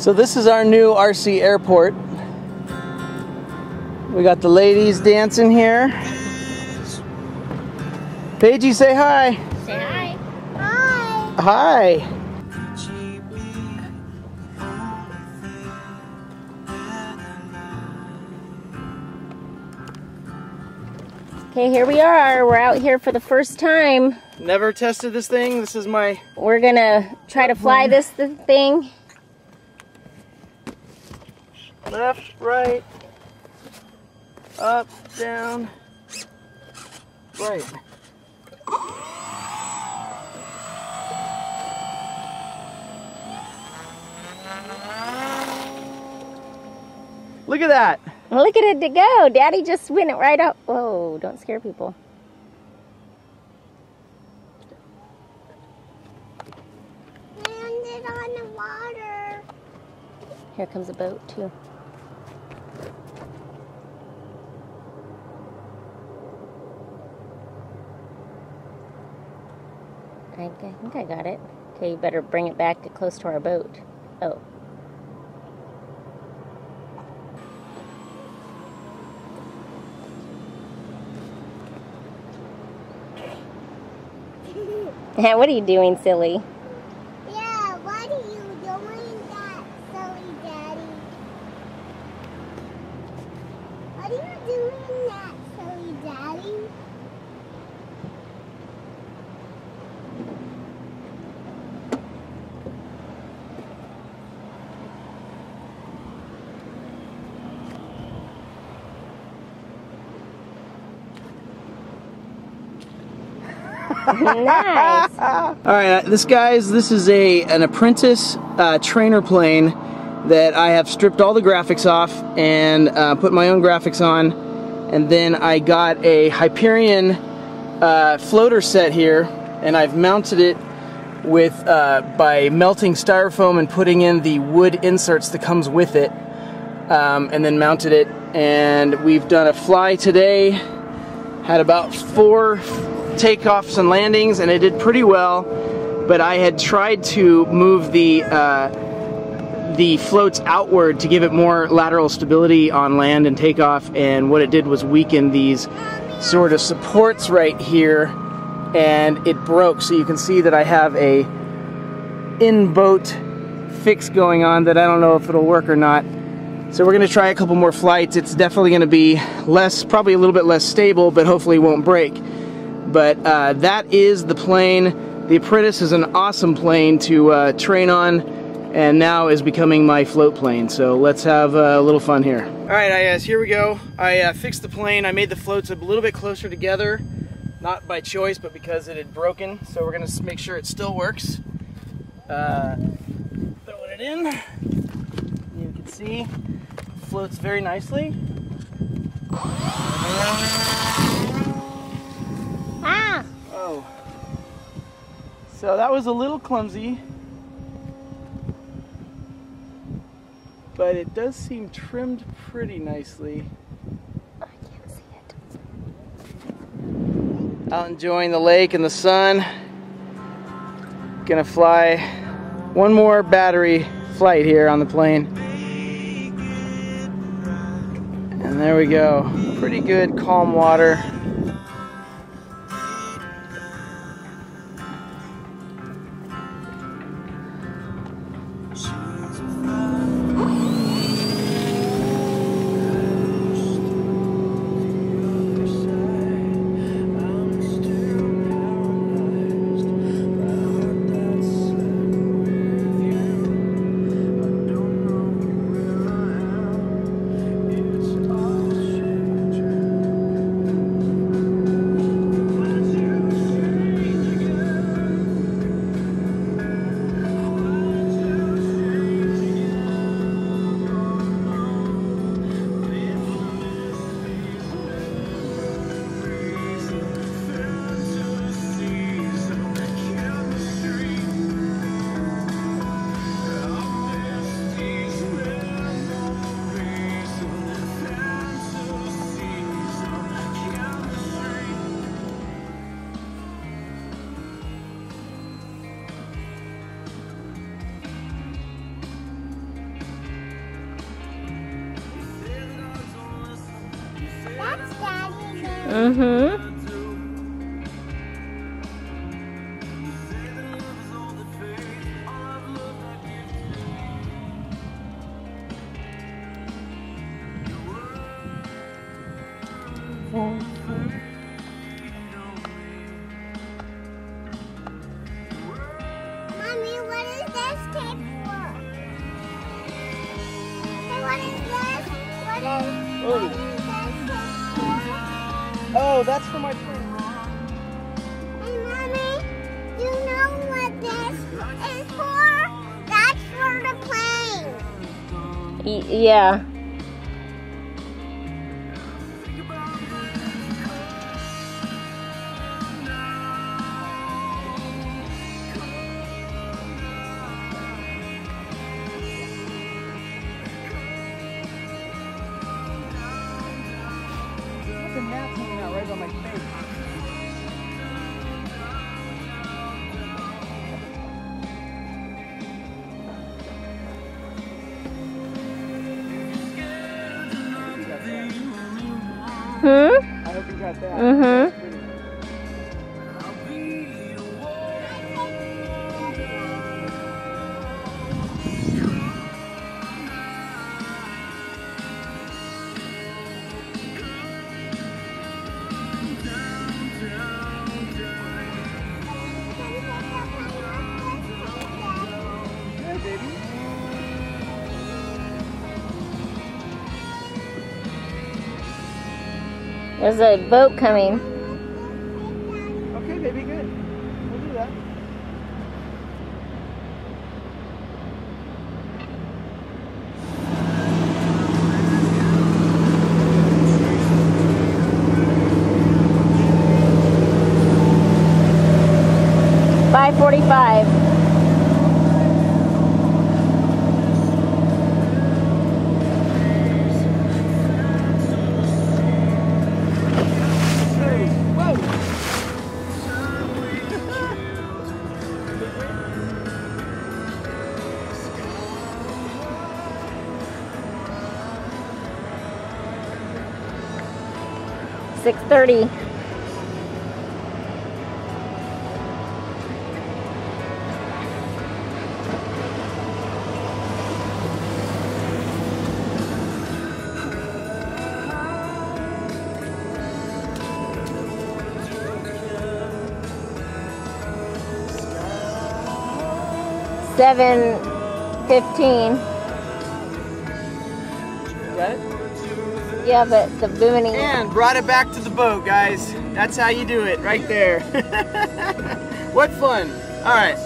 So this is our new RC airport. We got the ladies dancing here. Paigey, say hi. Say hi. Hi. Hi. Okay, here we are. We're out here for the first time. Never tested this thing. This is my... We're gonna try to fly this thing. Left, right, up, down, right. Look at that. Look at it to go. Daddy just went it right up. Whoa, don't scare people. Landed on the water. Here comes a boat too. I think I got it. Okay, you better bring it back to close to our boat. Oh. What are you doing, silly? Yeah, what are you doing that, silly daddy? What are you doing that, silly daddy? Nice. All right, this is an Apprentice trainer plane that I have stripped all the graphics off and put my own graphics on, and then I got a Hyperion floater set here, and I've mounted it with by melting styrofoam and putting in the wood inserts that comes with it, and then mounted it. And we've done a fly today. Had about 4 takeoffs and landings, and it did pretty well, but I had tried to move the floats outward to give it more lateral stability on land and takeoff, and what it did was weaken these sort of supports right here, and it broke. So you can see that I have a in-boat fix going on that I don't know if it'll work or not. So we're going to try a couple more flights. It's definitely going to be probably a little bit less stable, but hopefully it won't break. But that is the plane. The Apprentice is an awesome plane to train on, and now is becoming my float plane. So let's have a little fun here. All right, guys, here we go. I fixed the plane. I made the floats a little bit closer together, not by choice, but because it had broken. So we're gonna make sure it still works. Throwing it in. You can see, it floats very nicely. Ah! Oh. So that was a little clumsy, but it does seem trimmed pretty nicely. I can't see it. Out enjoying the lake and the sun. Gonna fly one more battery flight here on the plane. And there we go. Pretty good, calm water. Mm-hmm. Mommy, what is this tape for? Hey, what is this? What is this tape for? Oh, that's for my friend. Hey, Mommy, do you know what this is for? That's for the plane. Yeah. The gnat's hanging out right on my face. Hmm? I hope you got that. Mm-hmm. 'There's a boat coming. Okay, baby, good. We'll do that. Five 45. Whoa! 6:30. Seven 15. Got it? Yeah, but the booning. And brought it back to the boat, guys. That's how you do it, right there. What fun. All right.